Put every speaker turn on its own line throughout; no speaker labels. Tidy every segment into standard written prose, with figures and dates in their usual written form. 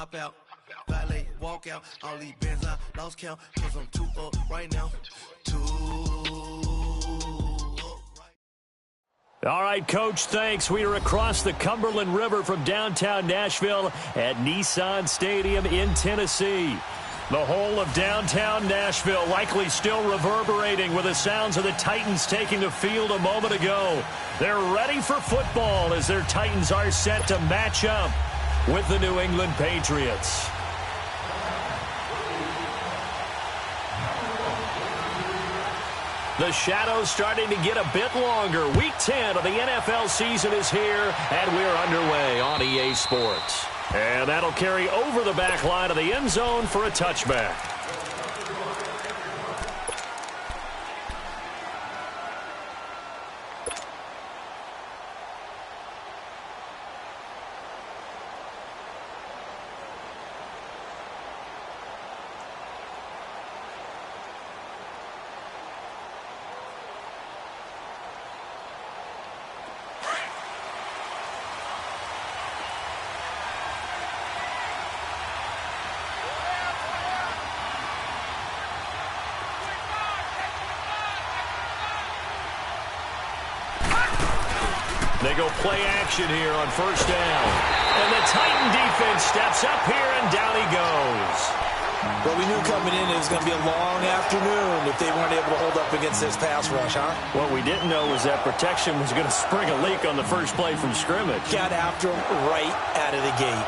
hop out, valet, walk out. All these bands I lost count, cause I'm too up right now.
All right, Coach, thanks. We are across the Cumberland River from downtown Nashville at Nissan Stadium in Tennessee. The whole of downtown Nashville likely still reverberating with the sounds of the Titans taking the field a moment ago. They're ready for football as their Titans are set to match up with the New England Patriots. The shadow's starting to get a bit longer. Week 10 of the NFL season is here, and we're underway on EA Sports. And that'll carry over the back line of the end zone for a touchback. They go play action here on first down. And the Titan defense steps up here, and down he goes.
Well, we knew coming in it was going to be a long afternoon if they weren't able to hold up against this pass rush, huh?
What we didn't know was that protection was going to spring a leak on the first play from scrimmage.
Got after him right out of the gate.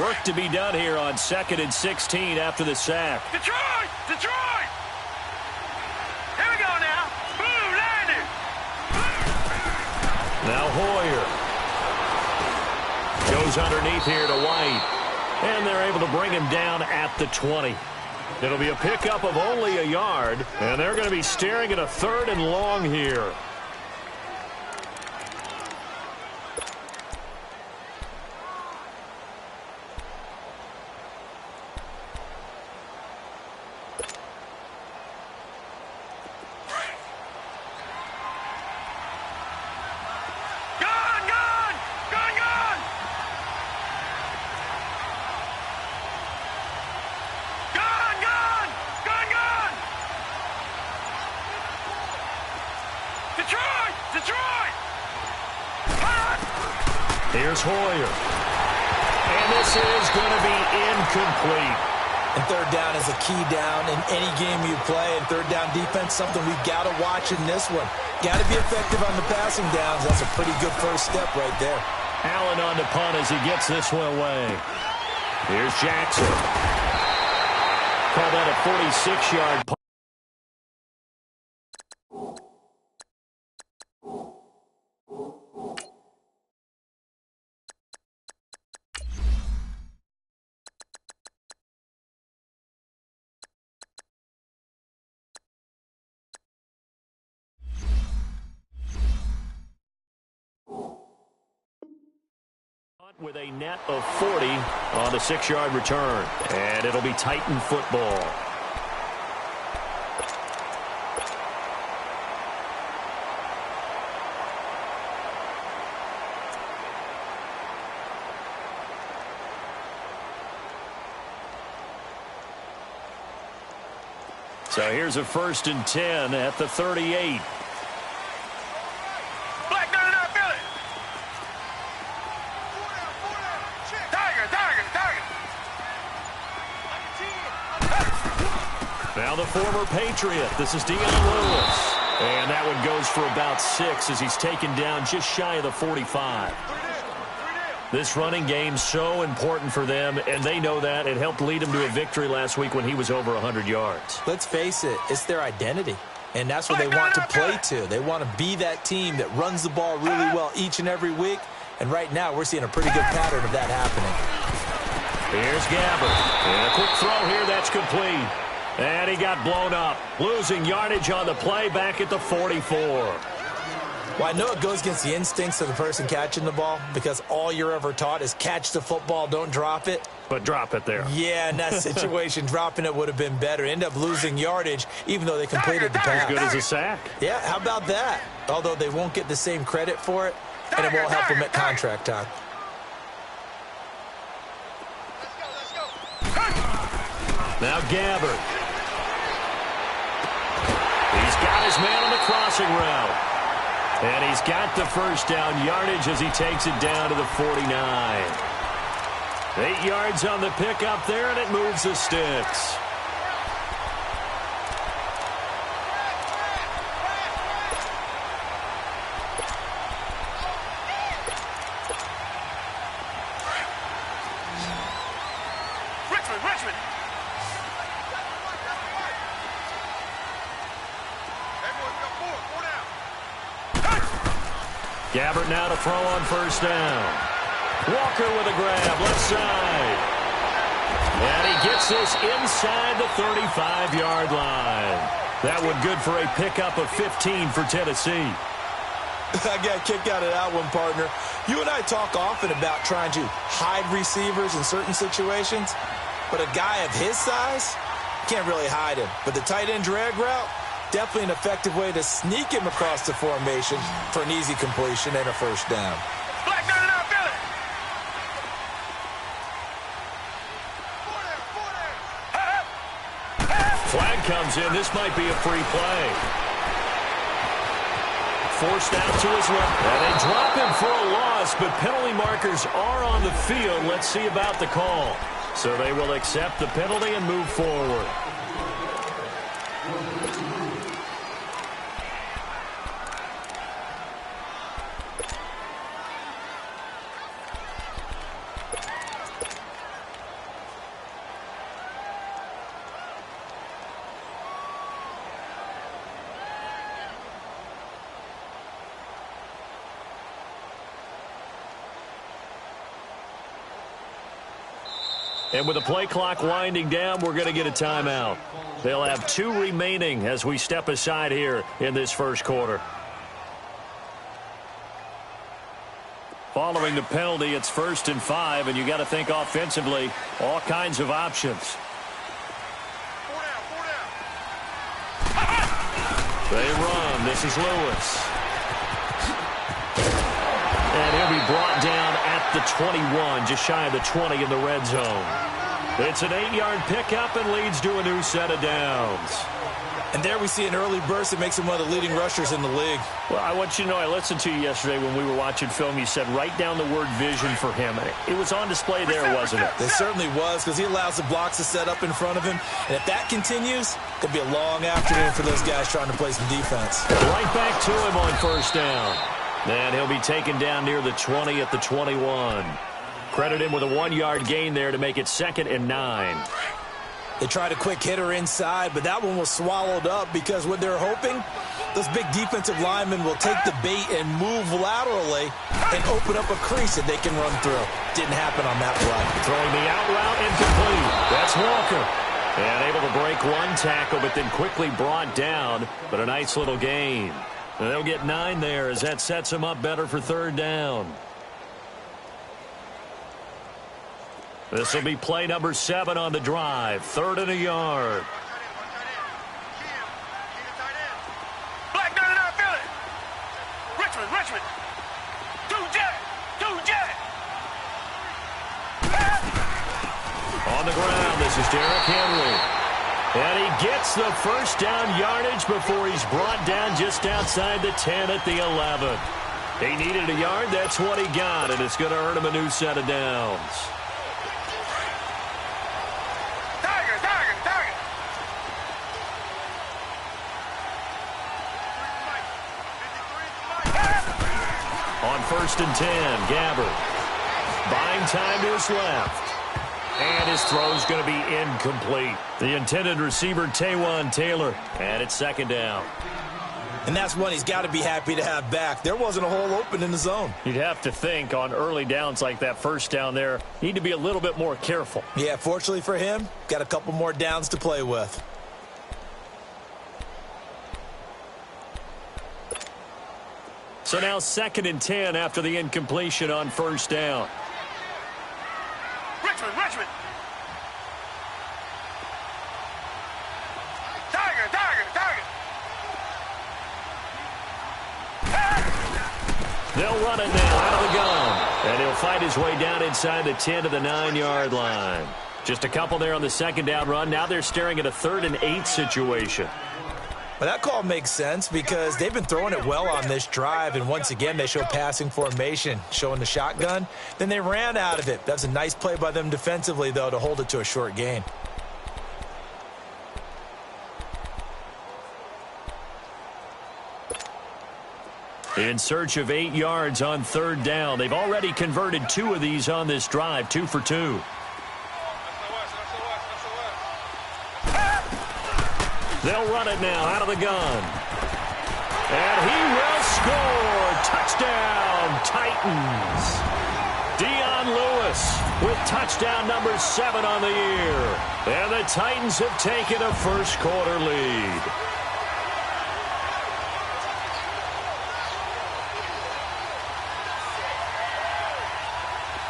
Work to be done here on 2nd and 16 after the sack.
Detroit! Detroit! Here we go now. Boom, landed.
Now Hoyer. Goes underneath here to White. And they're able to bring him down at the 20. It'll be a pickup of only a yard. And they're going to be staring at a 3rd and long here. Here's Hoyer. And this is going to be incomplete.
And third down is a key down in any game you play. And third down defense, something we've got to watch in this one. Got to be effective on the passing downs. That's a pretty good first step right there.
Allen on the punt as he gets this one away. Here's Jackson. Call that a 46-yard punt. With a net of 40 on the 6-yard return. And it'll be Titan football. So here's a 1st and 10 at the 38. Now the former Patriot. This is Dion Lewis. And that one goes for about 6 as he's taken down just shy of the 45. This running game's so important for them, and they know that. It helped lead them to a victory last week when he was over 100 yards.
Let's face it, it's their identity. And that's what they want to play to. They want to be that team that runs the ball really well each and every week. And right now, we're seeing a pretty good pattern of that happening.
Here's Gabbert. And a quick throw here, that's complete. And he got blown up, losing yardage on the play back at the 44.
Well, I know it goes against the instincts of the person catching the ball because all you're ever taught is catch the football, don't drop it.
but drop it there.
Yeah, in that situation, dropping it would have been better. End up losing yardage, even though they completed the pass.
As good as a sack.
Yeah, how about that? Although they won't get the same credit for it, and it won't help them at contract time.
Now Gabbert. He's got his man on the crossing route. And he's got the first down yardage as he takes it down to the 49. 8 yards on the pickup there, and it moves the sticks.
Richmond.
Gabbert now to throw on first down. Walker with a grab, left side. And he gets this inside the 35-yard line. That one good for a pickup of 15 for Tennessee.
I got a kick out of that one, partner. You and I talk often about trying to hide receivers in certain situations, but a guy of his size, can't really hide him. But the tight end drag route, definitely an effective way to sneak him across the formation for an easy completion and a first down.
Black down and out, Billy.
Flag comes in. This might be a free play. Forced out to his left. And they drop him for a loss, but penalty markers are on the field. Let's see about the call. So they will accept the penalty and move forward. And with the play clock winding down, we're going to get a timeout. They'll have 2 remaining as we step aside here in this first quarter. Following the penalty, it's 1st and 5, and you got to think offensively, all kinds of options. They run. This is Lewis. And he'll be brought down at the 21, just shy of the 20 in the red zone. It's an 8-yard pickup and leads to a new set of downs.
And there we see an early burst that makes him one of the leading rushers in the league.
Well, I want you to know, I listened to you yesterday when we were watching film. You said write down the word vision for him. It was on display there, wasn't it?
It certainly was, because he allows the blocks to set up in front of him. And if that continues, it could be a long afternoon for those guys trying to play some defense.
Right back to him on first down. And he'll be taken down near the 20 at the 21. Credit him with a 1-yard gain there to make it 2nd and 9.
They tried a quick hitter inside, but that one was swallowed up because what they're hoping, those big defensive linemen will take the bait and move laterally and open up a crease that they can run through. Didn't happen on that play.
Throwing the out route incomplete. That's Walker. And able to break one tackle, but then quickly brought down. But a nice little gain. And they'll get 9 there as that sets them up better for 3rd down. This will be play number 7 on the drive. 3rd and a yard.
Black down and out, Billy. Richmond. 2-jet.
On the ground, this is Derrick Henry. And he gets the first down yardage before he's brought down just outside the 10 at the 11. He needed a yard. That's what he got, and it's going to earn him a new set of downs.
Target.
On 1st and 10, Gabbert. Buying time to his left. And his throw's going to be incomplete. The intended receiver, Taywan Taylor. And it's 2nd down.
And that's one he's got to be happy to have back. There wasn't a hole open in the zone.
You'd have to think on early downs like that first down there, need to be a little bit more careful.
Yeah, fortunately for him, got a couple more downs to play with.
So now 2nd and 10 after the incompletion on first down.
Richmond, Richmond. Tiger, Tiger, Tiger.
They'll run it now out of the gun. And he'll fight his way down inside the 10 to the 9-yard line. Just a couple there on the second down run. Now they're staring at a 3rd and 8 situation.
Well, that call makes sense because they've been throwing it well on this drive, and once again they show passing formation, showing the shotgun. Then they ran out of it. That's a nice play by them defensively, though, to hold it to a short gain.
In search of 8 yards on 3rd down. They've already converted 2 of these on this drive, 2 for 2. They'll run it now out of the gun. And he will score. Touchdown, Titans. Dion Lewis with touchdown number 7 on the year. And the Titans have taken a first-quarter lead.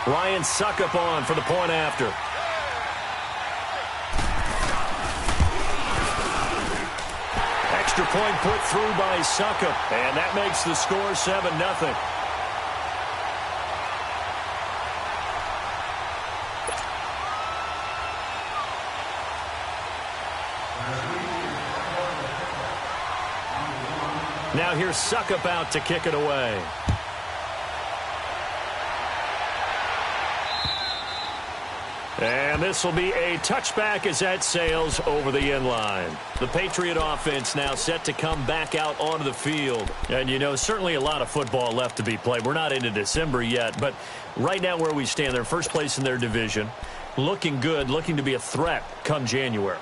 Ryan Succop on for the point after. Extra point put through by Succop, and that makes the score 7-0. Now here's Succop out to kick it away. And this will be a touchback as that sails over the end line. The Patriot offense now set to come back out onto the field. And, you know, certainly a lot of football left to be played. We're not into December yet, but right now where we stand, they're first place in their division. Looking good, looking to be a threat come January.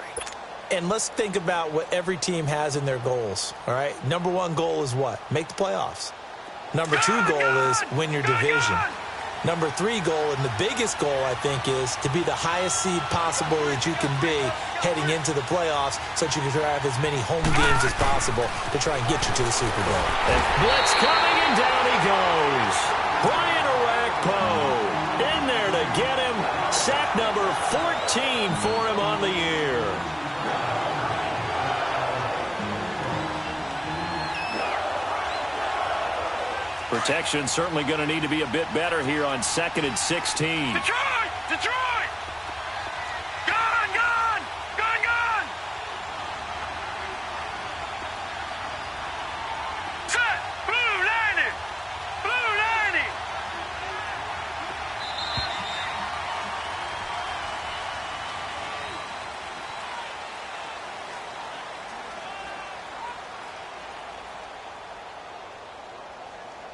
And let's think about what every team has in their goals, all right? Number 1 goal is what? Make the playoffs. Number 2 goal is win your division. Number 3 goal, and the biggest goal, I think, is to be the highest seed possible that you can be heading into the playoffs so that you can have as many home games as possible to try and get you to the Super Bowl.
And blitz coming, and down he goes. Brian Orakpo in there to get him. Sack number 14 for him on the year. Protection certainly going to need to be a bit better here on 2nd and 16.
Detroit! Detroit! Gone! Gone! Gone! Gone! Set! Blue landing! Blue landing!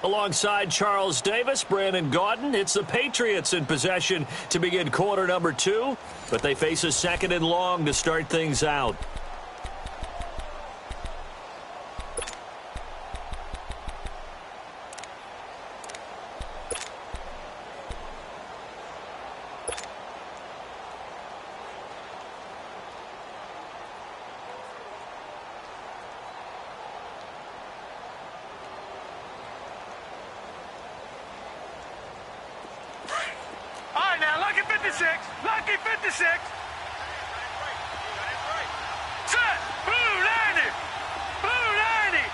Alongside Charles Davis, Brandon Gaudin, it's the Patriots in possession to begin quarter number 2, but they face a 2nd and long to start things out.
Lucky 56. Set. Blue landing. Blue landing.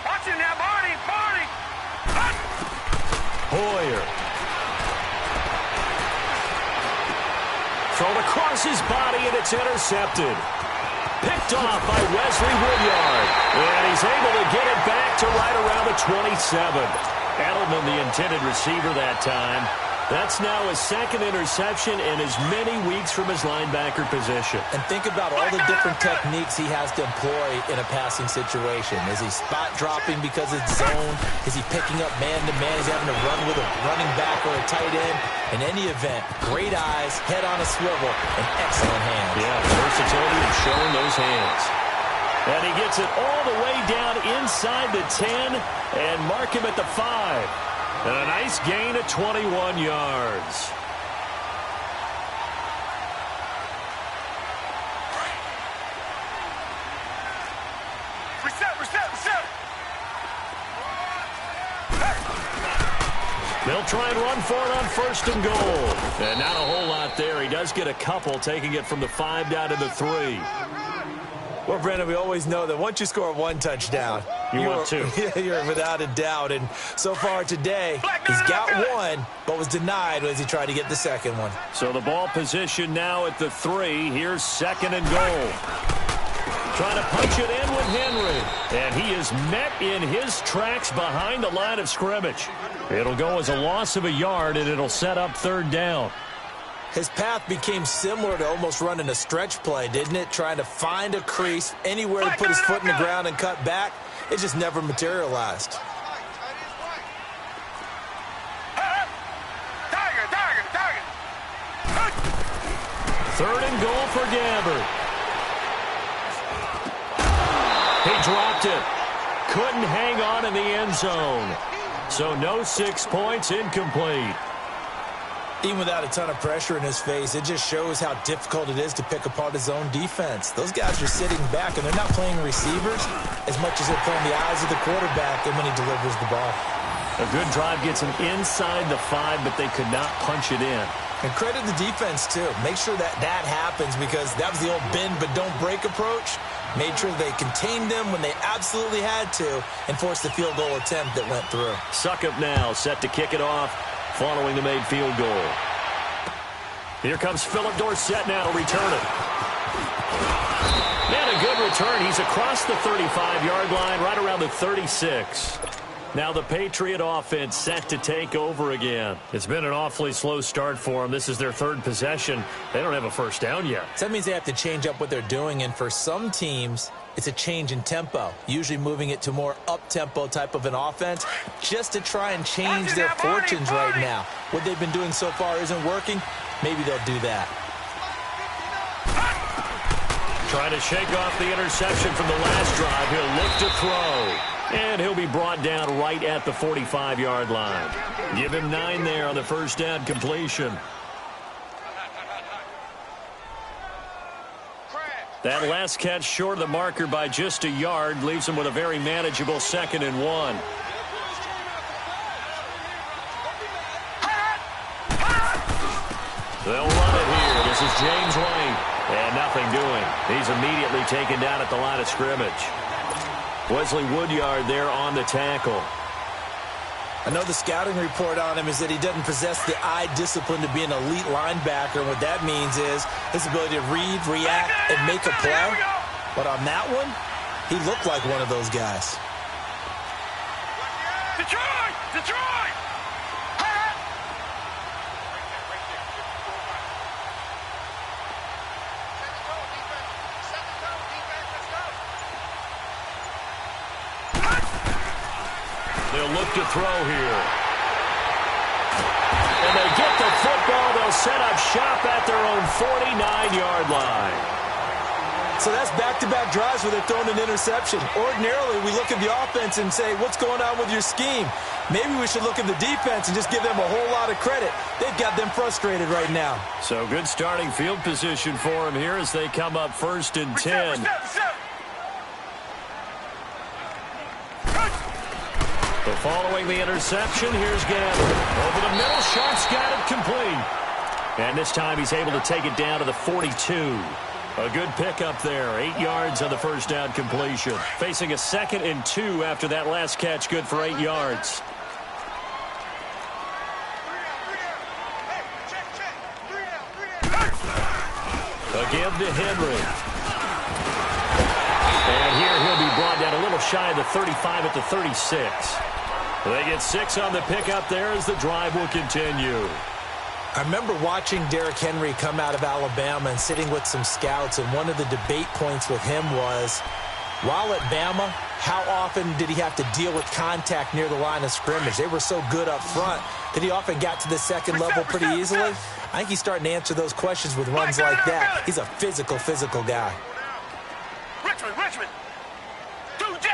Watch him now, Barney. Barney.
Hoyer. Thrown across his body, and it's intercepted. Picked off by Wesley Woodyard. And he's able to get it back to right around the 27. Edelman, the intended receiver that time. That's now his 2nd interception in as many weeks from his linebacker position.
And think about all the different techniques he has to employ in a passing situation. Is he spot dropping because it's zone? Is he picking up man-to-man? Is he having to run with a running back or a tight end? In any event, great eyes, head on a swivel, and excellent hands.
Yeah, versatility and showing those hands. And he gets it all the way down inside the 10 and mark him at the 5. And a nice gain of 21 yards.
Reset, reset, reset.
They'll try and run for it on 1st and goal. And not a whole lot there. He does get a couple, taking it from the 5 down to the 3.
Well, Brandon, we always know that once you score one touchdown,
you want two.
You're without a doubt. And so far today, he's got one, but was denied as he tried to get the second one.
So the ball position now at the 3. Here's 2nd and goal. Trying to punch it in with Henry. And he is met in his tracks behind the line of scrimmage. It'll go as a loss of a yard, and it'll set up 3rd down.
His path became similar to almost running a stretch play, didn't it? Trying to find a crease, anywhere to put his foot in the ground and cut back. It just never materialized.
Target.
3rd and goal for Gabbert. He dropped it. Couldn't hang on in the end zone. So no 6 points, incomplete.
Even without a ton of pressure in his face, it just shows how difficult it is to pick apart his own defense. Those guys are sitting back, and they're not playing receivers as much as they're playing the eyes of the quarterback and when he delivers the ball.
A good drive gets him inside the 5, but they could not punch it in.
And credit the defense, too. Make sure that happens, because that was the old bend but don't break approach. Made sure they contained them when they absolutely had to and forced the field goal attempt that went through.
Succop now set to kick it off following the made field goal. Here comes Philip Dorsett now to return it. And a good return. He's across the 35-yard line, right around the 36. Now the Patriot offense set to take over again. It's been an awfully slow start for them. This is their 3rd possession. They don't have a 1st down yet.
So that means they have to change up what they're doing, and for some teams, it's a change in tempo, usually moving it to more up-tempo type of an offense just to try and change their fortunes right now. What they've been doing so far isn't working. Maybe they'll do that.
Trying to shake off the interception from the last drive. He'll look to throw. And he'll be brought down right at the 45-yard line. Give him 9 there on the 1st down completion. That last catch short of the marker by just a yard leaves him with a very manageable 2nd and 1. They'll run it here. This is James White. And nothing doing. He's immediately taken down at the line of scrimmage. Wesley Woodyard there on the tackle.
I know the scouting report on him is that he doesn't possess the eye discipline to be an elite linebacker. And what that means is his ability to read, react, and make a play. But on that one, he looked like one of those guys.
Detroit!
They'll look to throw here. And they get the football. They'll set up shop at their own 49-yard line.
So that's back-to-back drives where they're throwing an interception. Ordinarily, we look at the offense and say, what's going on with your scheme? Maybe we should look at the defense and just give them a whole lot of credit. They've got them frustrated right now.
So good starting field position for them here as they come up 1st and 10. But following the interception, here's Gabbert. Over the middle, Sharp's got it complete. And this time he's able to take it down to the 42. A good pickup there. 8 yards on the 1st down completion. Facing a 2nd and 2 after that last catch, good for 8 yards. Again to Henry. And here he'll be brought down a little shy of the 35 at the 36. They get 6 on the pickup there as the drive will continue.
I remember watching Derrick Henry come out of Alabama and sitting with some scouts, and one of the debate points with him was, while at Bama, how often did he have to deal with contact near the line of scrimmage? They were so good up front that he often got to the second level pretty easily. I think he's starting to answer those questions with runs like that. He's a physical guy.
Richmond. 2J.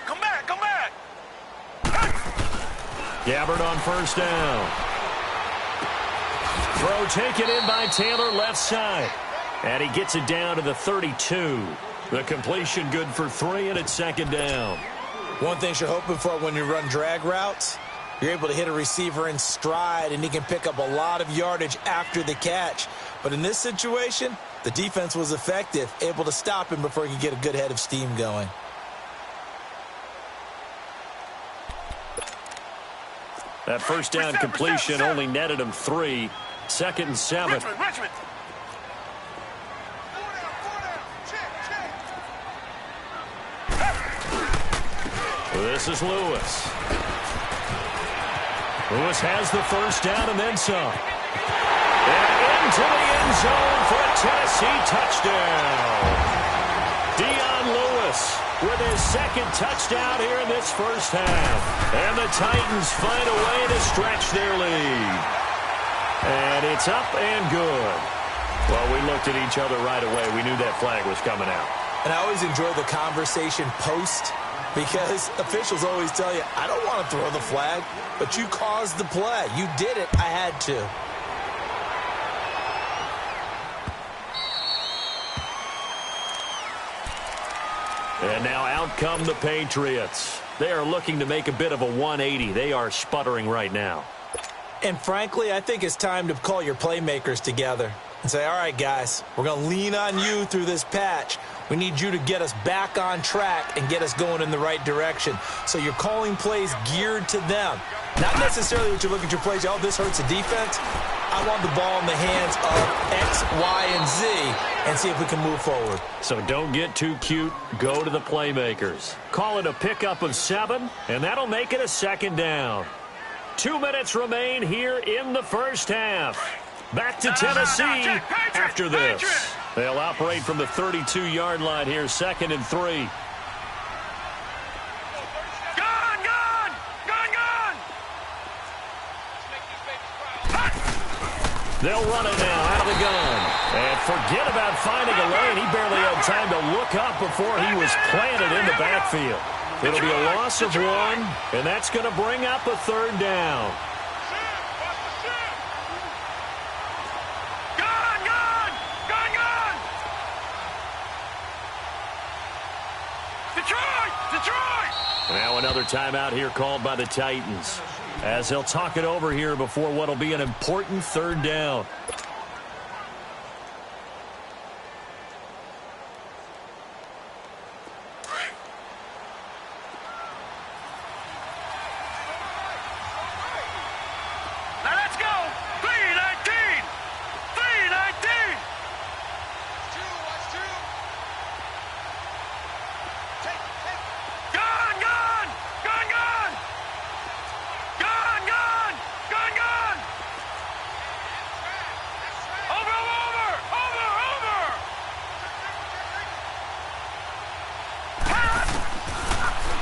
Come back.
Gabbert on 1st down. Throw taken in by Taylor left side. And he gets it down to the 32. The completion good for 3, and it's second down.
One thing you're hoping for when you run drag routes, you're able to hit a receiver in stride, and he can pick up a lot of yardage after the catch. But in this situation, the defense was effective, able to stop him before he could get a good head of steam going.
That first down completion only netted him 3. Second and 7.
Richmond.
This is Lewis. Lewis has the first down and then some. And into the end zone for a Tennessee touchdown. Dion Lewis with his second touchdown here in this first half. And the Titans find a way to stretch their lead. And it's up and good. Well, we looked at each other right away. We knew that flag was coming out.
And I always enjoy the conversation post, because officials always tell you, I don't want to throw the flag, but you caused the play. You did it. I had to.
And now out come the Patriots. They are looking to make a bit of a 180. They are sputtering right now.
And frankly, I think it's time to call your playmakers together and say, all right, guys, we're going to lean on you through this patch. We need you to get us back on track and get us going in the right direction. So you're calling plays geared to them. Not necessarily what you look at your plays, oh, this hurts the defense. I want the ball in the hands of X, Y, and Z and see if we can move forward.
So don't get too cute. Go to the playmakers. Call it a pickup of 7, and that'll make it a second down. 2 minutes remain here in the first half. Back to Tennessee after this. They'll operate from the 32-yard line here, second and 3. They'll run it now out of the gun. And forget about finding a lane. He barely had time to look up before he was planted in the backfield. It'll be a loss of 1, and that's going to bring up a third down. Now another timeout here called by the Titans, as they'll talk it over here before what will be an important third down.
Now let's go. 3-19. 3-19.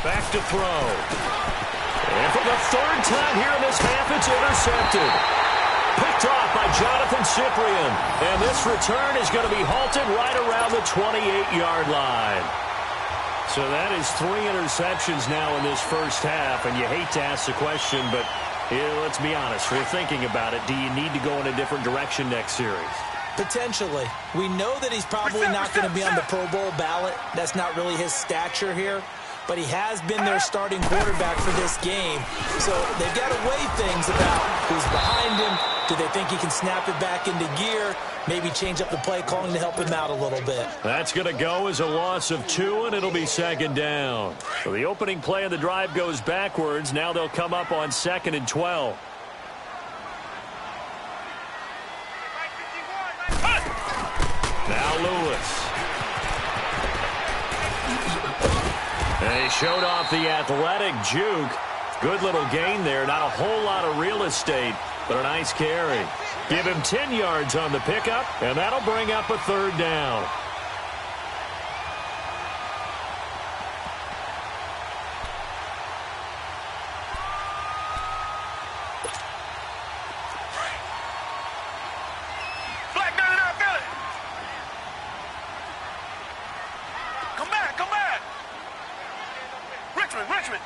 Back to throw. And for the third time here in this half, it's intercepted. Picked off by Jonathan Cyprien. And this return is going to be halted right around the 28-yard line. So that is 3 interceptions now in this first half. And you hate to ask the question, but let's be honest. We're thinking about it. Do you need to go in a different direction next series?
Potentially. We know that he's probably not going to be on the Pro Bowl ballot. That's not really his stature here. But he has been their starting quarterback for this game. So they've got to weigh things about who's behind him. Do they think he can snap it back into gear? Maybe change up the play calling to help him out a little bit.
That's going to go as a loss of 2, and it'll be second down. So the opening play of the drive goes backwards. Now they'll come up on 2nd and 12. Now Lewis. And he showed off the athletic juke. Good little gain there. Not a whole lot of real estate, but a nice carry. Give him 10 yards on the pickup, and that'll bring up a third down.
Richmond.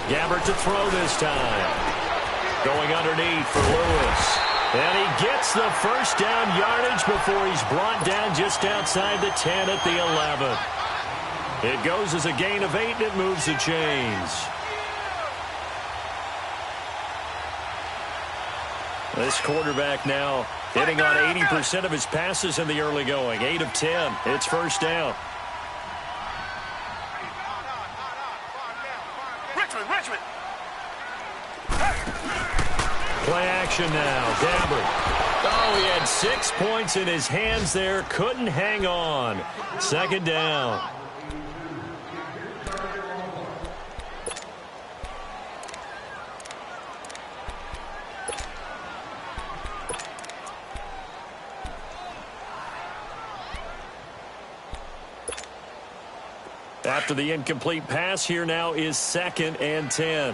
Gabbert to throw this time. Going underneath for Lewis. And he gets the first down yardage before he's brought down just outside the 10 at the 11. It goes as a gain of 8, and it moves the chains. This quarterback now hitting on 80% of his passes in the early going. 8 of 10. It's first down.
Richmond.
Play action now. Gabbert. Oh, he had 6 points in his hands there. Couldn't hang on. Second down. After the incomplete pass, here now is 2nd and 10.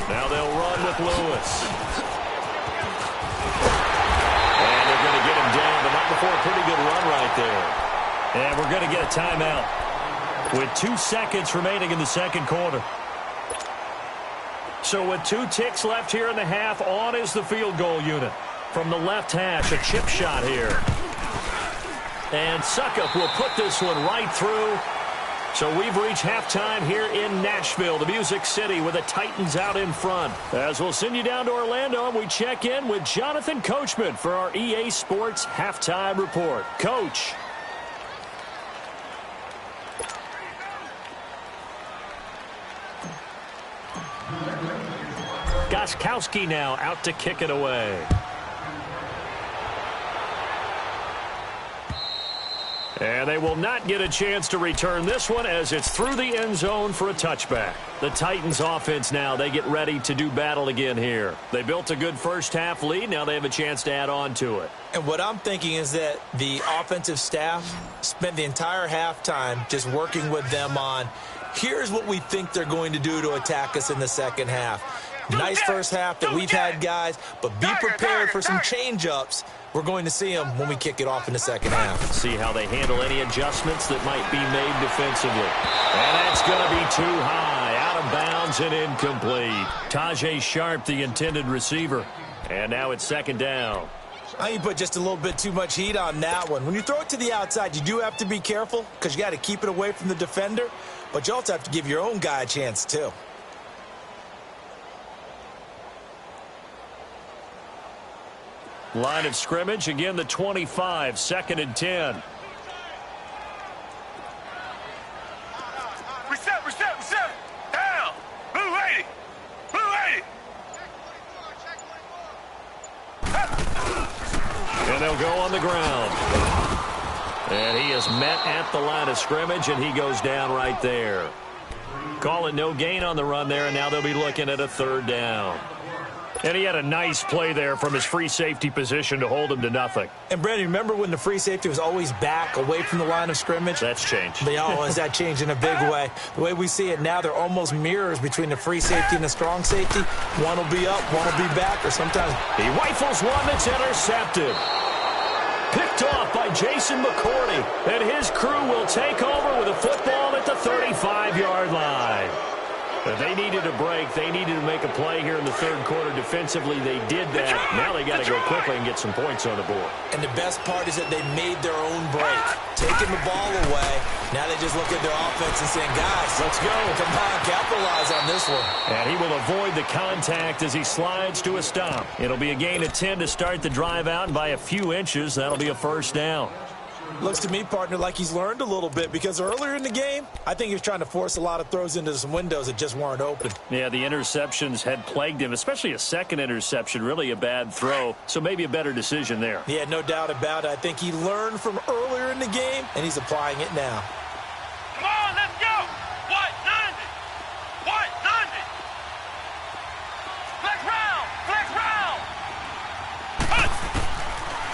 Now they'll run with Lewis. And they're going to get him down, but not before a pretty good run right there. And we're going to get a timeout with 2 seconds remaining in the second quarter. So with 2 ticks left here in the half, on is the field goal unit. From the left hash, a chip shot here. And Succop will put this one right through. So we've reached halftime here in Nashville, the Music City, with the Titans out in front. As we'll send you down to Orlando, and we check in with Jonathan Coachman for our EA Sports Halftime Report. Coach. Gostkowski now out to kick it away. And they will not get a chance to return this one as it's through the end zone for a touchback. The Titans offense now, they get ready to do battle again here. They built a good first half lead. Now they have a chance to add on to it.
And what I'm thinking is that the offensive staff spent the entire halftime just working with them on, here's what we think they're going to do to attack us in the second half. Nice first half that we've had, guys, but be prepared for some change-ups. We're going to see them when we kick it off in the second half.
See how they handle any adjustments that might be made defensively. And that's going to be too high, out of bounds and incomplete. Tajae Sharpe, the intended receiver. And now it's second down.
I think you put just a little bit too much heat on that one. When you throw it to the outside, you do have to be careful because you got to keep it away from the defender, but you also have to give your own guy a chance too.
Line of scrimmage, again the 25, 2nd and 10.
Reset. Down. Blue 80.
And they'll go on the ground. And he is met at the line of scrimmage, and he goes down right there. Call it no gain on the run there, and now they'll be looking at a 3rd down. And he had a nice play there from his free safety position to hold him to nothing.
And, Brandon, remember when the free safety was always back away from the line of scrimmage?
That's changed.
Is that changed in a big way? The way we see it now, they're almost mirrors between the free safety and the strong safety. One will be up, one will be back, or sometimes
he rifles one that's intercepted. Picked off by Jason McCourty. And his crew will take over with a football at the 35-yard line. They needed a break. They needed to make a play here in the third quarter. Defensively, they did that. Now they got to go quickly and get some points on the board.
And the best part is that they made their own break. Taking the ball away. Now they just look at their offense and saying, guys, let's go. Come on, capitalize on this one.
And he will avoid the contact as he slides to a stop. It'll be a gain of 10 to start the drive out, and by a few inches, that'll be a first down.
Looks to me, partner, like he's learned a little bit because earlier in the game, I think he was trying to force a lot of throws into some windows that just weren't open.
Yeah, the interceptions had plagued him, especially a second interception, really a bad throw. So maybe a better decision there.
Yeah, no doubt about it. I think he learned from earlier in the game, and he's applying it now.
Come on, let's go. What? 90. Flex round.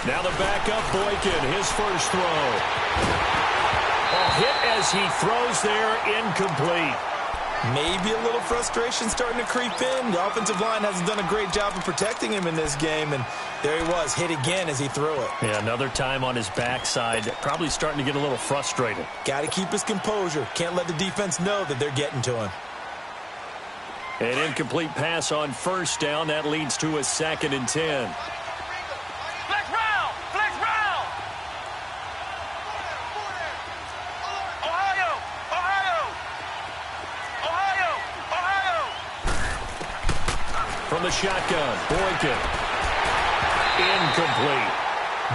Now the backup Boykin, his first throw. A hit as he throws there, incomplete.
Maybe a little frustration starting to creep in. The offensive line hasn't done a great job of protecting him in this game, and there he was, hit again as he threw it.
Yeah, another time on his backside, probably starting to get a little frustrated.
Got to keep his composure. Can't let the defense know that they're getting to him.
An incomplete pass on first down. That leads to a 2nd and 10.
Flex round! Flex round! Ohio! Ohio! Ohio! Ohio!
From the shotgun, Boykin. Incomplete.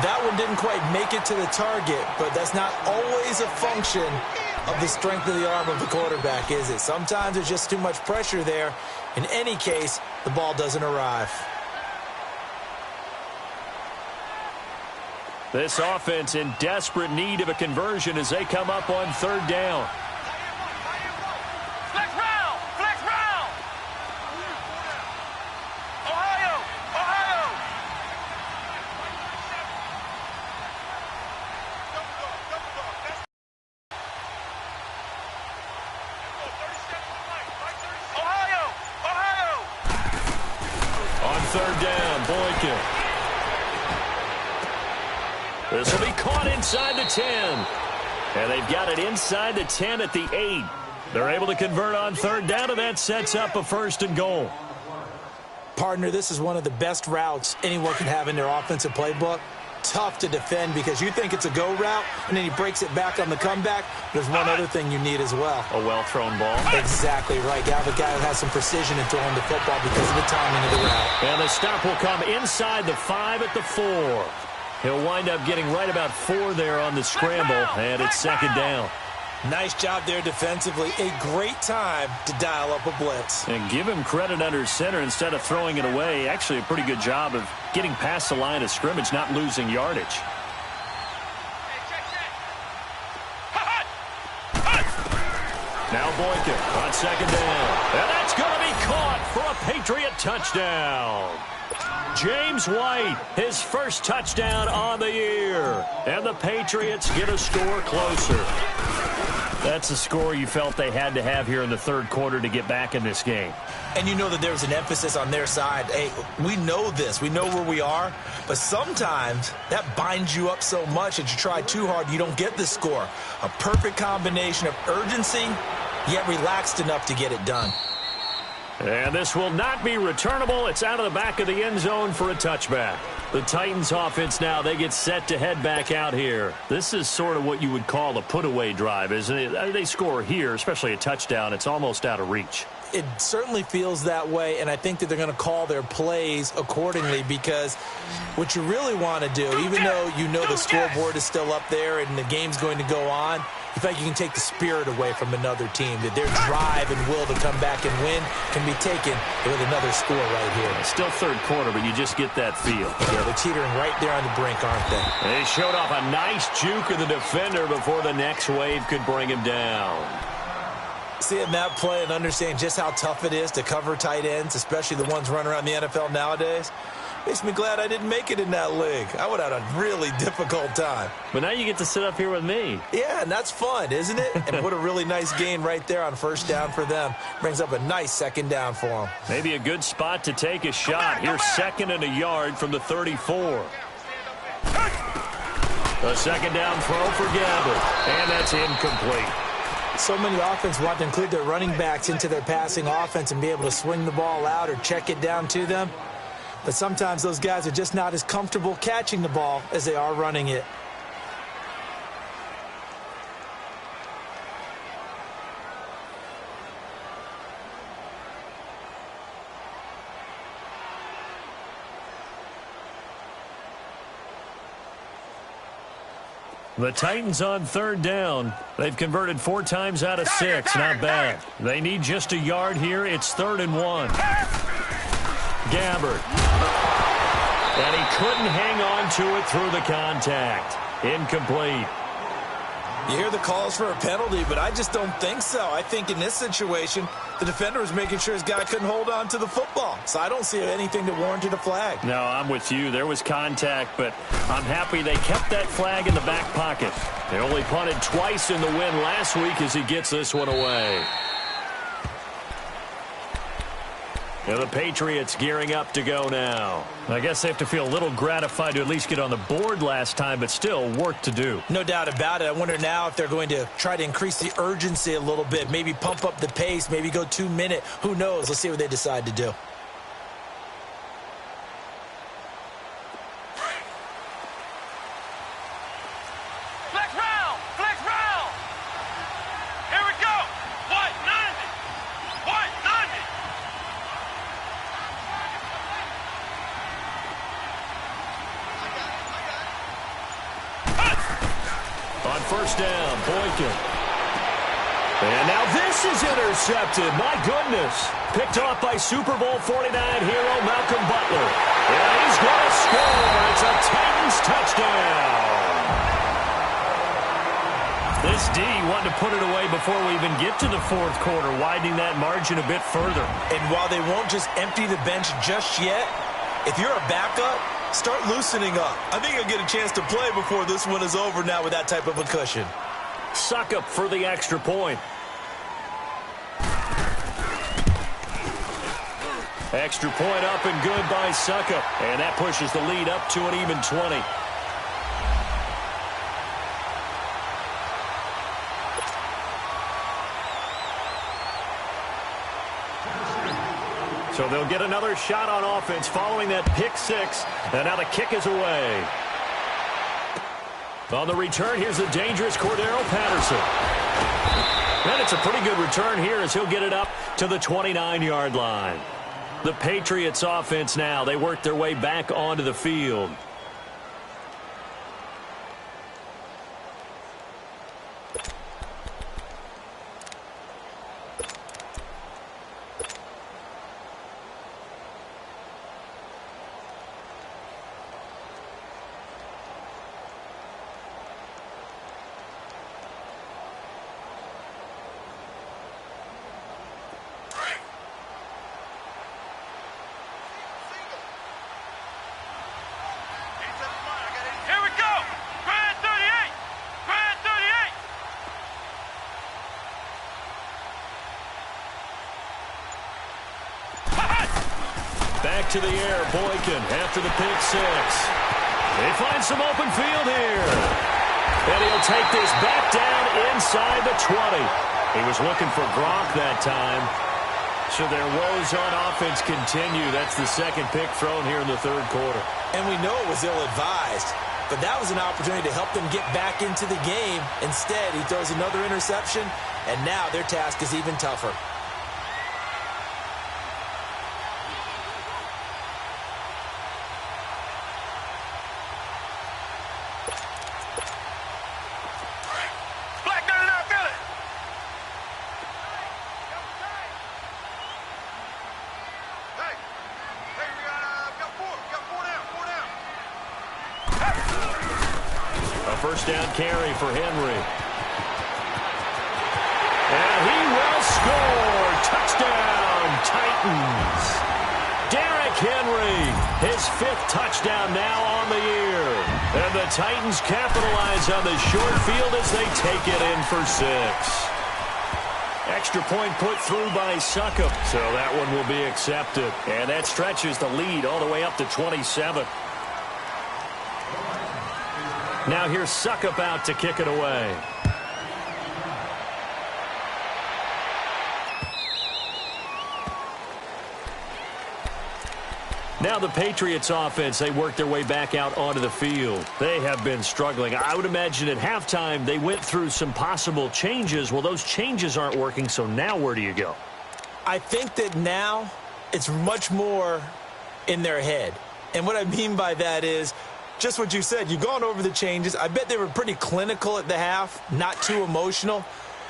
That one didn't quite make it to the target, but that's not always a function of the strength of the arm of the quarterback, is it? Sometimes there's just too much pressure there. In any case, the ball doesn't arrive.
This offense in desperate need of a conversion as they come up on 3rd down.
Flex round! Flex round! Ohio! Ohio! Ohio! Ohio!
On 3rd down, Boykin. This will be caught inside the 10. And they've got it inside the 10 at the 8. They're able to convert on 3rd down, and that sets up a 1st and goal.
Partner, this is one of the best routes anyone can have in their offensive playbook. Tough to defend because you think it's a go route, and then he breaks it back on the comeback. There's one other thing you need as well.
A well-thrown ball.
Exactly right. You have a guy who has some precision in throwing the football because of the timing of the route.
And the stop will come inside the 5 at the 4. He'll wind up getting right about 4 there on the scramble, and it's 2nd down.
Nice job there defensively. A great time to dial up a blitz.
And give him credit under center instead of throwing it away. Actually a pretty good job of getting past the line of scrimmage, not losing yardage. Now Boykin on 2nd down. And that's going to be caught for a Patriot touchdown. James White, his first touchdown on the year. And the Patriots get a score closer. That's a score you felt they had to have here in the 3rd quarter to get back in this game.
And you know that there's an emphasis on their side. Hey, we know this. We know where we are. But sometimes that binds you up so much that you try too hard, you don't get the score. A perfect combination of urgency, yet relaxed enough to get it done.
And this will not be returnable. It's out of the back of the end zone for a touchback. The Titans offense now, they get set to head back out here. This is sort of what you would call a put-away drive, isn't it? They score here, especially a touchdown. It's almost out of reach.
It certainly feels that way, and I think that they're going to call their plays accordingly because what you really want to do, even though you know the scoreboard is still up there and the game's going to go on, you feel like you can take the spirit away from another team, that their drive and will to come back and win can be taken with another score right here.
Still 3rd quarter, but you just get that feel.
Yeah, they're teetering right there on the brink, aren't they?
They showed off a nice juke of the defender before the next wave could bring him down.
Seeing that play and understanding just how tough it is to cover tight ends, especially the ones running around the NFL nowadays, makes me glad I didn't make it in that league. I would have had a really difficult time.
But now you get to sit up here with me.
Yeah, and that's fun, isn't it? And what a really nice gain right there on 1st down for them. Brings up a nice 2nd down for them.
Maybe a good spot to take a shot. Here's 2nd and a yard from the 34. A 2nd down throw for Gabbert. And that's incomplete.
So many offense want to include their running backs into their passing offense and be able to swing the ball out or check it down to them. But sometimes those guys are just not as comfortable catching the ball as they are running it.
The Titans on 3rd down. They've converted 4 times out of 6. Not bad. They need just a yard here. It's 3rd and 1. Gabbert. And he couldn't hang on to it through the contact. Incomplete.
You hear the calls for a penalty, but I just don't think so. I think in this situation, the defender was making sure his guy couldn't hold on to the football. So I don't see anything that warranted a flag.
No, I'm with you. There was contact, but I'm happy they kept that flag in the back pocket. They only punted twice in the win last week as he gets this one away. And the Patriots gearing up to go now. I guess they have to feel a little gratified to at least get on the board last time, but still work to do.
No doubt about it. I wonder now if they're going to try to increase the urgency a little bit, maybe pump up the pace, maybe go 2 minute. Who knows? Let's see what they decide to do.
Flex round! Flex round! Here we go! White 90! White 90!
On first down, Boykin. And now this is intercepted. My goodness. Picked off by Super Bowl 49 hero Malcolm Butler. And he's going to score. It's a Titans touchdown. This D wanted to put it away before we even get to the fourth quarter, widening that margin a bit further.
And while they won't just empty the bench just yet, if you're a backup, start loosening up. I think he'll get a chance to play before this one is over now with that type of a cushion.
Succop for the extra point. Extra point up and good by Succop. And that pushes the lead up to an even 20. So they'll get another shot on offense following that pick six. And now the kick is away. On the return, here's the dangerous Cordero Patterson. And it's a pretty good return here as he'll get it up to the 29-yard line. The Patriots offense now, they work their way back onto the field.
Here we go! Grand 38! Grand 38!
Back to the air, Boykin after the pick six. They find some open field here. And he'll take this back down inside the 20. He was looking for Gronk that time. So their woes on offense continue. That's the second pick thrown here in the third quarter.
And we know it was ill-advised, but that was an opportunity to help them get back into the game. Instead, he throws another interception, and now their task is even tougher.
Black 99 Philly! Hey, we got four down.
A first down carry for Henry. And he will score. Touchdown, Titans. Derrick Henry, his fifth touchdown now on the year. And the Titans capitalize on the short field as they take it in for 6. Extra point put through by Succop, so that one will be accepted. And that stretches the lead all the way up to 27. Now here's Succop out to kick it away. Now the Patriots offense, they work their way back out onto the field. They have been struggling. I would imagine at halftime they went through some possible changes. Well, those changes aren't working, so now where do you go?
I think that now it's much more in their head. And what I mean by that is just what you said. You've gone over the changes. I bet they were pretty clinical at the half, not too emotional.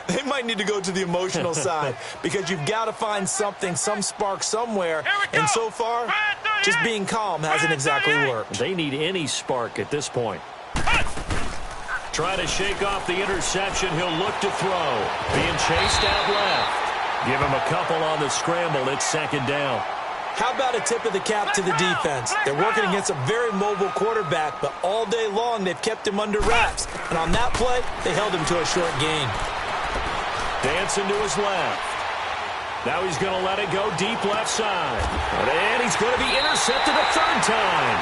They might need to go to the emotional side because you've got to find something, some spark somewhere. And so far, just being calm hasn't exactly worked.
They need any spark at this point. Trying to shake off the interception. He'll look to throw. Being chased out left. Give him a couple on the scramble. It's second down.
How about a tip of the cap to the defense? They're working against a very mobile quarterback, but all day long they've kept him under wraps. And on that play, they held him to a short gain.
Dancing to his left. Now he's going to let it go deep left side. And he's going to be intercepted a third time.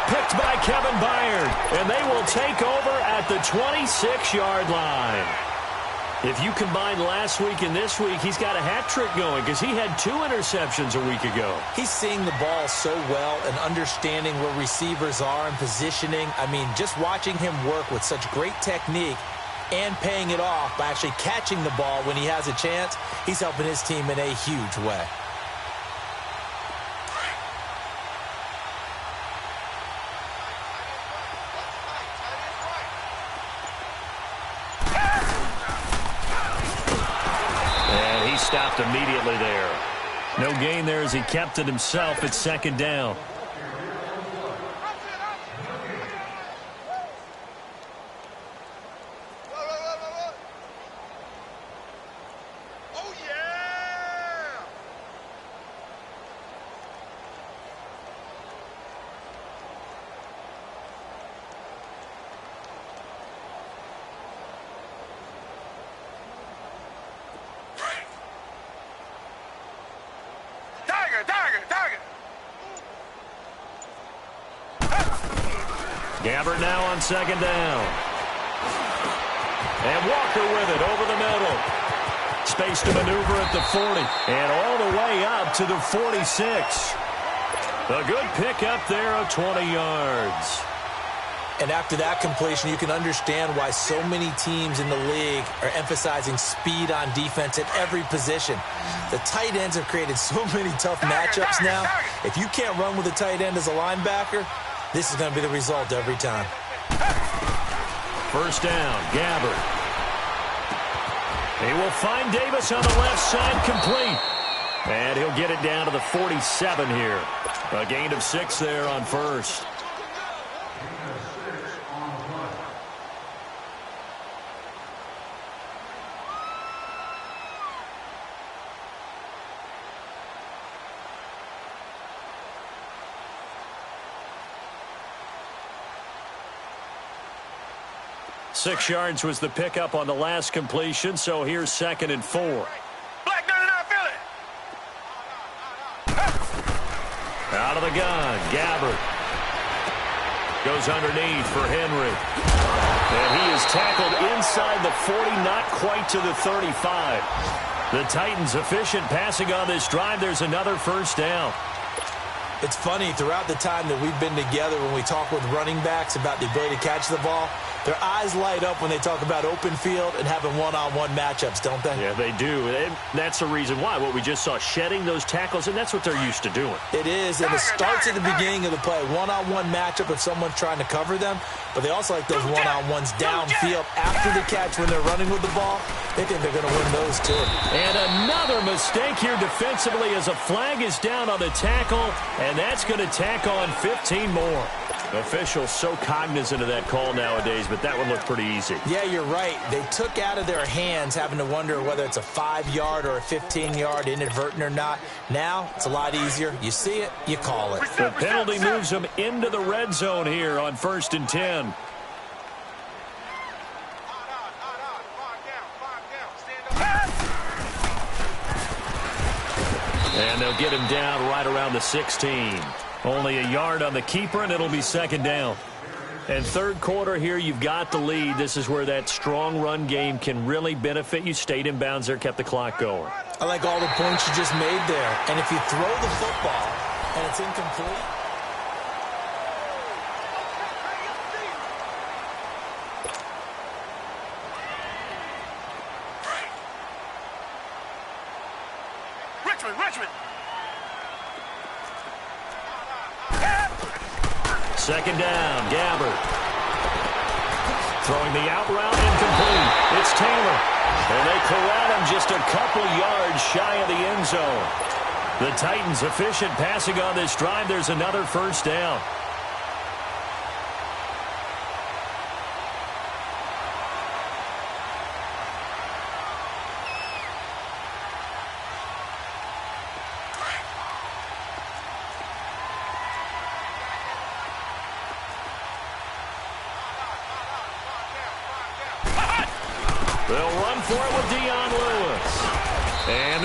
Picked by Kevin Byard. And they will take over at the 26-yard line. If you combine last week and this week, he's got a hat trick going because he had 2 interceptions a week ago.
He's seeing the ball so well and understanding where receivers are and positioning. I mean, just watching him work with such great technique and paying it off by actually catching the ball when he has a chance, he's helping his team in a huge way.
Stopped immediately there. No gain there as he kept it himself at second down. Gabbert now on second down. And Walker with it over the middle. Space to maneuver at the 40. And all the way up to the 46. A good pick up there of 20 yards.
And after that completion, you can understand why so many teams in the league are emphasizing speed on defense at every position. The tight ends have created so many tough matchups now. If you can't run with a tight end as a linebacker, this is going to be the result every time.
First down, Gabbert. He will find Davis on the left side, complete. And he'll get it down to the 47 here. A gain of 6 there on first. Six yards was the pickup on the last completion, so here's 2nd and 4.
Black 99 Philly.
Out of the gun, Gabbert. Goes underneath for Henry. And he is tackled inside the 40, not quite to the 35. The Titans efficient passing on this drive. There's another first down.
It's funny, throughout the time that we've been together, when we talk with running backs about the ability to catch the ball, their eyes light up when they talk about open field and having one-on-one matchups, don't they?
Yeah, they do. And that's the reason why. What we just saw, shedding those tackles, and that's what they're used to doing.
It is, and it starts at the beginning of the play. One-on-one matchup if someone's trying to cover them, but they also like those one-on-ones downfield after the catch when they're running with the ball. They think they're going to win those, too.
And another mistake here defensively as a flag is down on the tackle, and that's going to tack on 15 more. Officials so cognizant of that call nowadays, but that one looked pretty easy.
Yeah, you're right. They took out of their hands having to wonder whether it's a 5-yard or a 15-yard, inadvertent or not. Now, it's a lot easier. You see it, you call it.
The penalty moves them into the red zone here on 1st and 10. And they'll get him down right around the 16. Only a yard on the keeper, and it'll be 2nd down. And 3rd quarter here, you've got the lead. This is where that strong run game can really benefit you. Stayed in bounds there, kept the clock going.
I like all the points you just made there. And if you throw the football and it's incomplete,
Richmond.
2nd down, Gabbert. Throwing the out route, incomplete. It's Taylor. And they corral him just a couple yards shy of the end zone. The Titans efficient passing on this drive. There's another first down.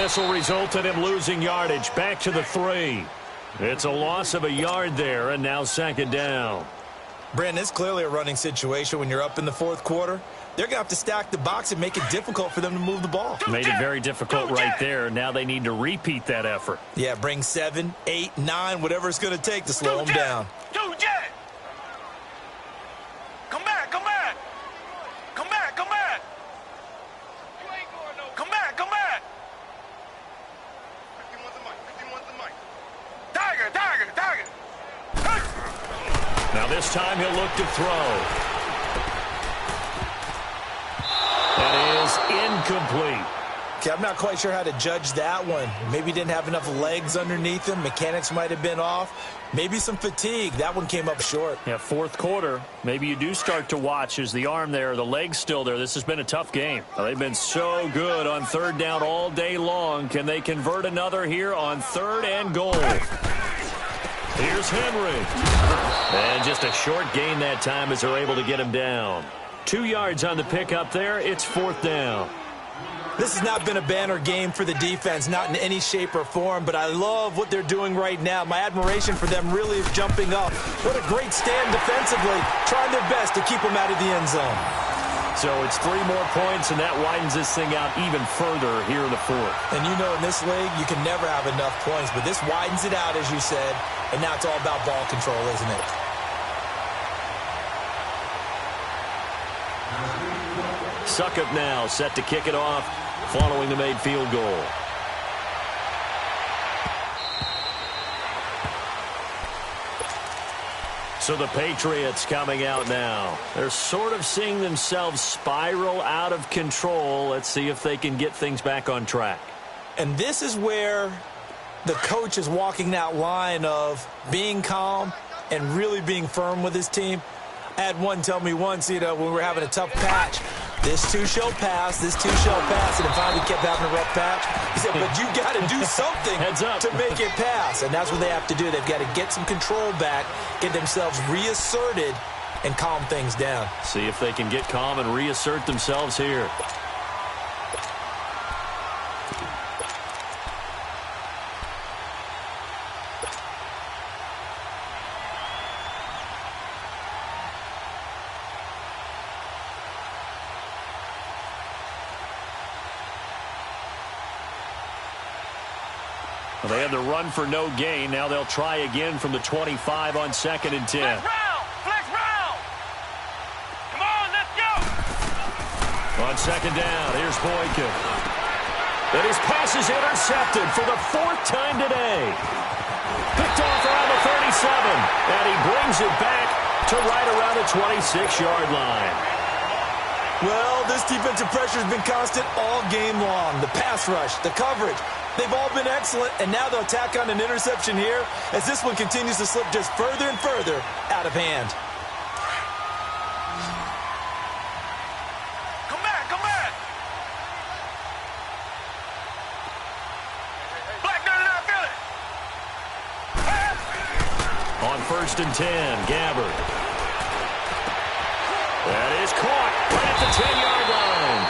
this will result in him losing yardage. Back to the 3. It's a loss of a yard there, and now second down.
Brandon, it's clearly a running situation when you're up in the fourth quarter. They're going to have to stack the box and make it difficult for them to move the ball.
Made it very difficult right there. Now they need to repeat that effort.
Yeah, bring 7, 8, 9, whatever it's going to take to slow them down.
Come back, come back. Come back, come back. You ain't going nowhere. Come back, come back. 51's the mic, 51's the mic. Tiger, Tiger, Tiger.
Now this time he'll look to throw. That is incomplete.
Okay, I'm not quite sure how to judge that one. Maybe he didn't have enough legs underneath him. Mechanics might have been off. Maybe some fatigue. That one came up short.
Yeah, fourth quarter. Maybe you do start to watch. Is the arm there, the leg's still there? This has been a tough game. They've been so good on third down all day long. Can they convert another here on 3rd and goal? Here's Henry. And just a short gain that time as they're able to get him down. 2 yards on the pickup there. It's 4th down.
This has not been a banner game for the defense, not in any shape or form, but I love what they're doing right now. My admiration for them really is jumping up. What a great stand defensively, trying their best to keep them out of the end zone.
So it's 3 more points, and that widens this thing out even further here in the 4th.
And you know in this league, you can never have enough points, but this widens it out, as you said, and now it's all about ball control, isn't it?
Succop now set to kick it off following the made field goal. So the Patriots coming out now. They're sort of seeing themselves spiral out of control. Let's see if they can get things back on track.
And this is where the coach is walking that line of being calm and really being firm with his team. I had one tell me once, when we were having a tough patch, this too shall pass, and then finally kept having a rough patch. He said, but you got to do something
Heads up.
to make it pass, and that's what they have to do. They've got to get some control back, get themselves reasserted, and calm things down.
See if they can get calm and reassert themselves here. Well, they had the run for no gain. Now they'll try again from the 25 on 2nd and 10.
Flex round, flex round. Come on, let's go.
On 2nd down, here's Boykin. And his pass is intercepted for the 4th time today. Picked off around the 37, and he brings it back to right around the 26-yard line.
Well, this defensive pressure has been constant all game long. The pass rush, the coverage, they've all been excellent, and now they'll tack on an interception here as this one continues to slip just further and further out of hand.
Come back, come back. Black dirty, not feel it.
On 1st and 10, Gabbard. That is caught right at the 10-yard line.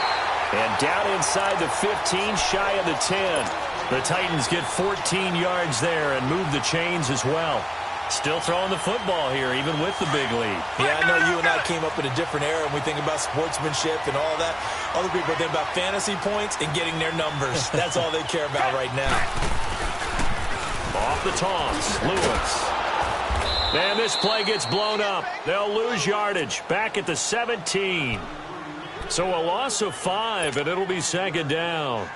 And down inside the 15, shy of the 10. The Titans get 14 yards there and move the chains as well. Still throwing the football here, even with the big lead.
Yeah, I know you and I came up in a different era, and we think about sportsmanship and all that. Other people think about fantasy points and getting their numbers. That's all they care about right now.
Off the toss, Lewis. And this play gets blown up. They'll lose yardage. Back at the 17. So a loss of 5, and it'll be 2nd down.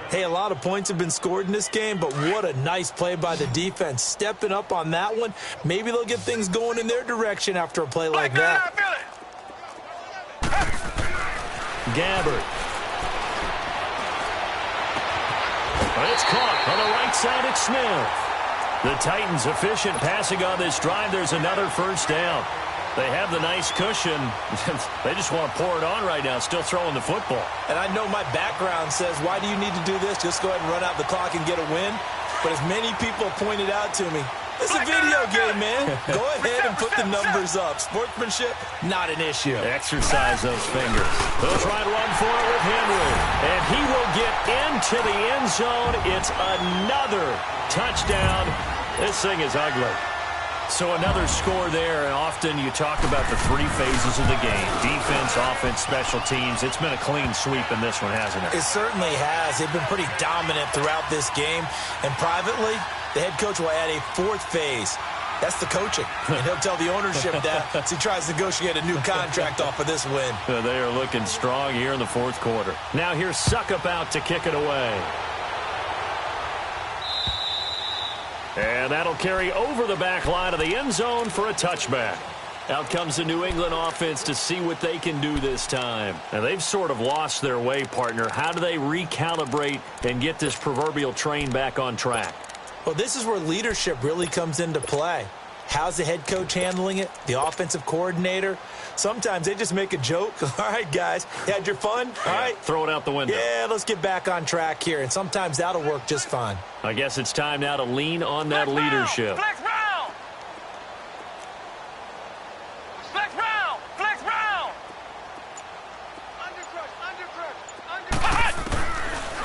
Hey, a lot of points have been scored in this game, but what a nice play by the defense. Stepping up on that one. Maybe they'll get things going in their direction after a play like that.
Gabbard. But it's caught on the right side at Smith. The Titans efficient passing on this drive. There's another 1st down. They have the nice cushion. They just want to pour it on right now, still throwing the football.
And I know my background says, why do you need to do this? Just go ahead and run out the clock and get a win. But as many people pointed out to me, It's a video game, man. Go ahead and put the numbers up. Sportsmanship, not an issue.
Exercise those fingers. They'll try to run for it with Henry. And he will get into the end zone. It's another touchdown. This thing is ugly. So another score there, and often you talk about the three phases of the game. Defense, offense, special teams. It's been a clean sweep in this one, hasn't it?
It certainly has. They've been pretty dominant throughout this game. And privately, the head coach will add a fourth phase. That's the coaching. And he'll tell the ownership that as he tries to negotiate a new contract off of this win.
They are looking strong here in the fourth quarter. Now here's Suckup out to kick it away. And that'll carry over the back line of the end zone for a touchback. Out comes the New England offense to see what they can do this time. And they've sort of lost their way, partner. How do they recalibrate and get this proverbial train back on track?
Well, this is where leadership really comes into play. How's the head coach handling it? The offensive coordinator? Sometimes they just make a joke. All right, guys, you had your fun? All right.
Throw it out the window.
Yeah, let's get back on track here. And sometimes that'll work just fine.
I guess it's time now to lean on that leadership.
Flex round! Flex round! Flex round!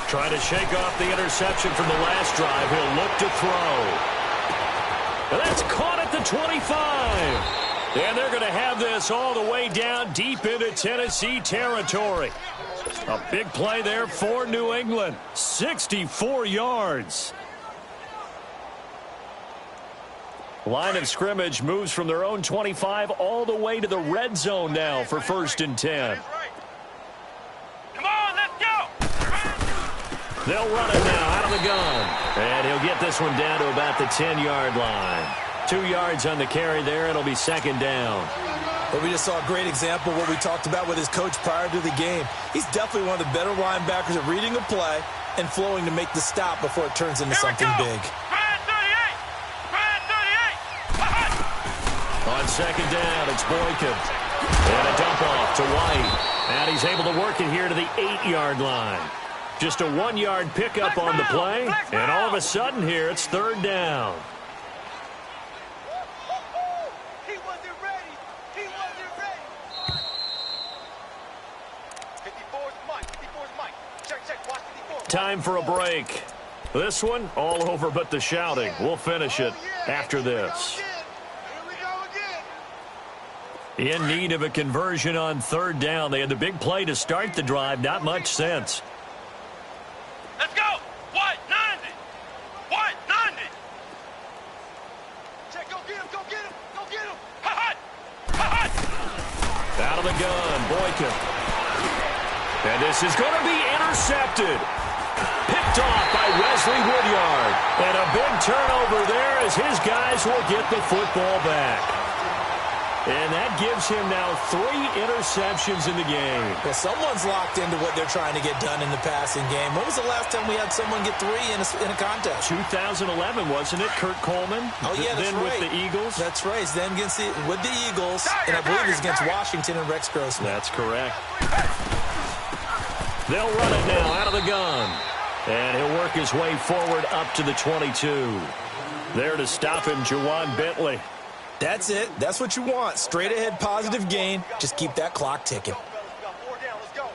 Trying to shake off the interception from the last drive. He'll look to throw. And that's caught at the 25. And they're going to have this all the way down deep into Tennessee territory. A big play there for New England. 64 yards. Line of scrimmage moves from their own 25 all the way to the red zone now for 1st and 10.
Come on, let's go!
They'll run it now out of the gun. And he'll get this one down to about the 10-yard line. 2 yards on the carry there. It'll be 2nd down.
But we just saw a great example of what we talked about with his coach prior to the game. He's definitely one of the better linebackers at reading a play and flowing to make the stop before it turns into something big.
Ryan 38! Ryan 38!
On 2nd down, it's Boykin. And a dump off to White. And he's able to work it here to the 8-yard line. Just a 1-yard pickup on the play. And all of a sudden here, it's 3rd down.
He wasn't ready. He wasn't ready. 54's Mike. 54's Mike. Check, check. Watch 54.
Time for a break. This one, all over but the shouting. We'll finish it after this.
Here we go again.
In need of a conversion on 3rd down. They had the big play to start the drive. Not much sense.
Let's go. What? 90. What? 90. Check. Go get him. Go get him. Go get him. Ha-ha. Ha-ha.
Out of the gun, Boykin. And this is going to be intercepted. Picked off by Wesley Woodyard. And a big turnover there as his guys will get the football back. And that gives him now 3 interceptions in the game.
Well, someone's locked into what they're trying to get done in the passing game. When was the last time we had someone get 3 in a contest?
2011, wasn't it? Kurt Coleman?
Oh, yeah, that's
then
right.
with the Eagles?
That's right. Then with the Eagles, and I believe it was against Washington and Rex Grossman.
That's correct. They'll run it now out of the gun. And he'll work his way forward up to the 22. There to stop him, Juwan Bentley.
That's it. That's what you want. Straight ahead positive gain. Just keep that clock ticking.
Four down. Let's go.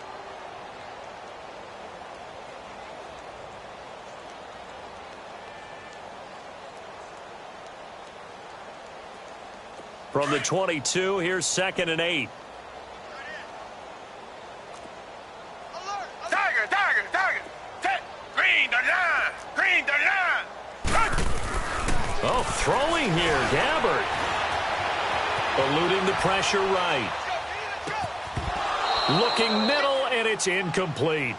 From the 22, here's 2nd and 8.
Tiger, tiger, tiger. Green 39. Green 39.
Oh, throwing here, Gabbert. Eluding the pressure right. Looking middle, and it's incomplete.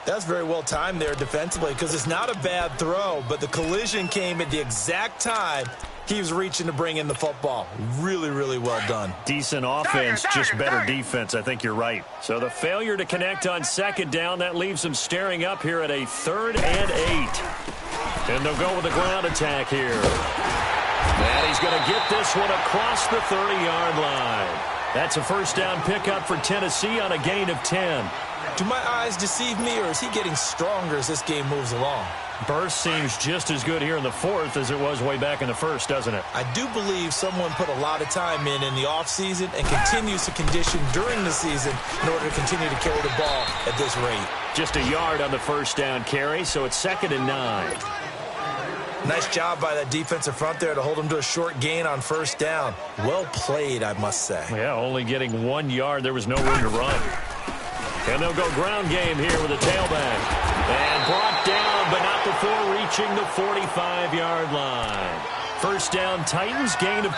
That's very well timed there defensively because it's not a bad throw, but the collision came at the exact time he was reaching to bring in the football. Really, really well done.
Decent offense, just better defense. I think you're right. So the failure to connect on 2nd down, that leaves them staring up here at a 3rd and 8. And they'll go with the ground attack here. And he's going to get this one across the 30-yard line. That's a first down pickup for Tennessee on a gain of 10.
Do my eyes deceive me, or is he getting stronger as this game moves along?
Burst seems just as good here in the fourth as it was way back in the first, doesn't it?
I do believe someone put a lot of time in the offseason and continues to condition during the season in order to continue to carry the ball at this rate.
Just a yard on the first down carry, so it's 2nd and 9.
Nice job by that defensive front there to hold him to a short gain on first down. Well played, I must say.
Yeah, only getting 1 yard. There was no room to run. And they'll go ground game here with a tailback. And brought down, but not before reaching the 45-yard line. First down, Titans, gain of